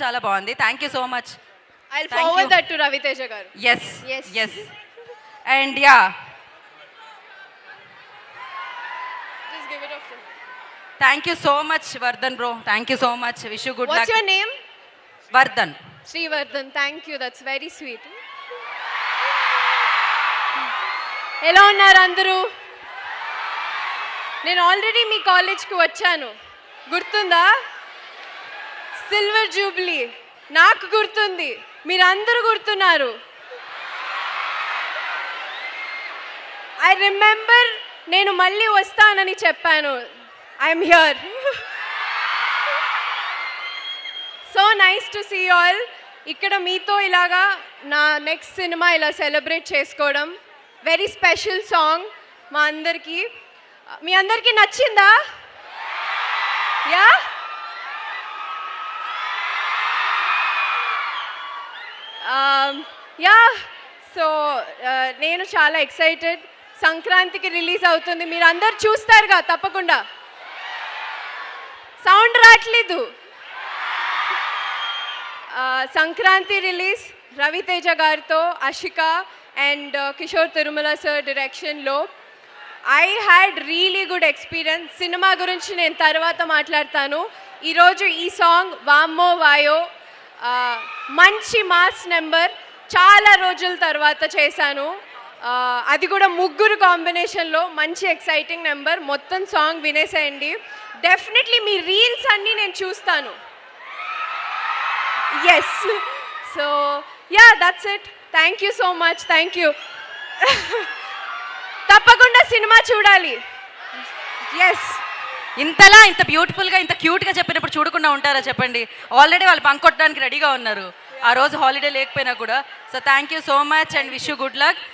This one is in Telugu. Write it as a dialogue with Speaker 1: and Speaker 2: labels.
Speaker 1: చాలా బాగుంది. Thank you so much.
Speaker 2: I'll forward that to Raviteja garu.
Speaker 1: Yes.
Speaker 2: Yes.
Speaker 1: Yes. And yeah.
Speaker 2: Just give it off to him.
Speaker 1: Thank you so much, Vardhan bro. Thank you so much. Wish you good luck.
Speaker 2: What's your name?
Speaker 1: Vardhan.
Speaker 2: Srivardhan. Thank you. That's very sweet. ఎలా ఉన్నారు అందరూ? నేను ఆల్రెడీ మీ కాలేజ్కి వచ్చాను, గుర్తుందా? సిల్వర్ జూబ్లీ నాకు గుర్తుంది, మీరందరూ గుర్తున్నారు. ఐ రిమెంబర్ నేను మళ్ళీ వస్తానని చెప్పాను. I'm here. So nice to see all. ఇక్కడ మీతో ఇలాగా నా నెక్స్ట్ సినిమా ఇలా సెలబ్రేట్ చేసుకోవడం, వెరీ స్పెషల్ సాంగ్ మా అందరికీ. మీ అందరికీ నచ్చిందా? Yeah, yeah. సో నేను చాలా ఎక్సైటెడ్. సంక్రాంతికి రిలీజ్ అవుతుంది, మీరు అందరు చూస్తారుగా తప్పకుండా. సౌండ్ రావట్లేదు. సంక్రాంతి రిలీజ్ రవితేజ గారితో, అషిక అండ్ కిషోర్ తిరుమల సార్ డైరెక్షన్లో. I had really good experience. Cinema గురించి నేను తర్వాత మాట్లాడతాను. ఈరోజు ఈ సాంగ్ వామ్మో వాయో మంచి మాస్ నెంబర్, చాలా రోజుల తర్వాత చేశాను. అది కూడా ముగ్గురు కాంబినేషన్లో, మంచి ఎక్సైటింగ్ నెంబర్. మొత్తం సాంగ్ వినేసేయండి. డెఫినెట్లీ మీ రీల్స్ అన్నీ నేను చూస్తాను. Yes. So yeah, that's it. Thank you so much. Thank you. తప్పకుండా సినిమా చూడాలి. ఎస్.
Speaker 1: ఇంతలా ఇంత బ్యూటిఫుల్గా ఇంత క్యూట్గా చెప్పినప్పుడు చూడకుండా ఉంటారా చెప్పండి? ఆల్రెడీ వాళ్ళు బంక్ కొట్టడానికి రెడీగా ఉన్నారు, ఆ రోజు హాలిడే లేకపోయినా కూడా. So thank you so much and wish you good luck.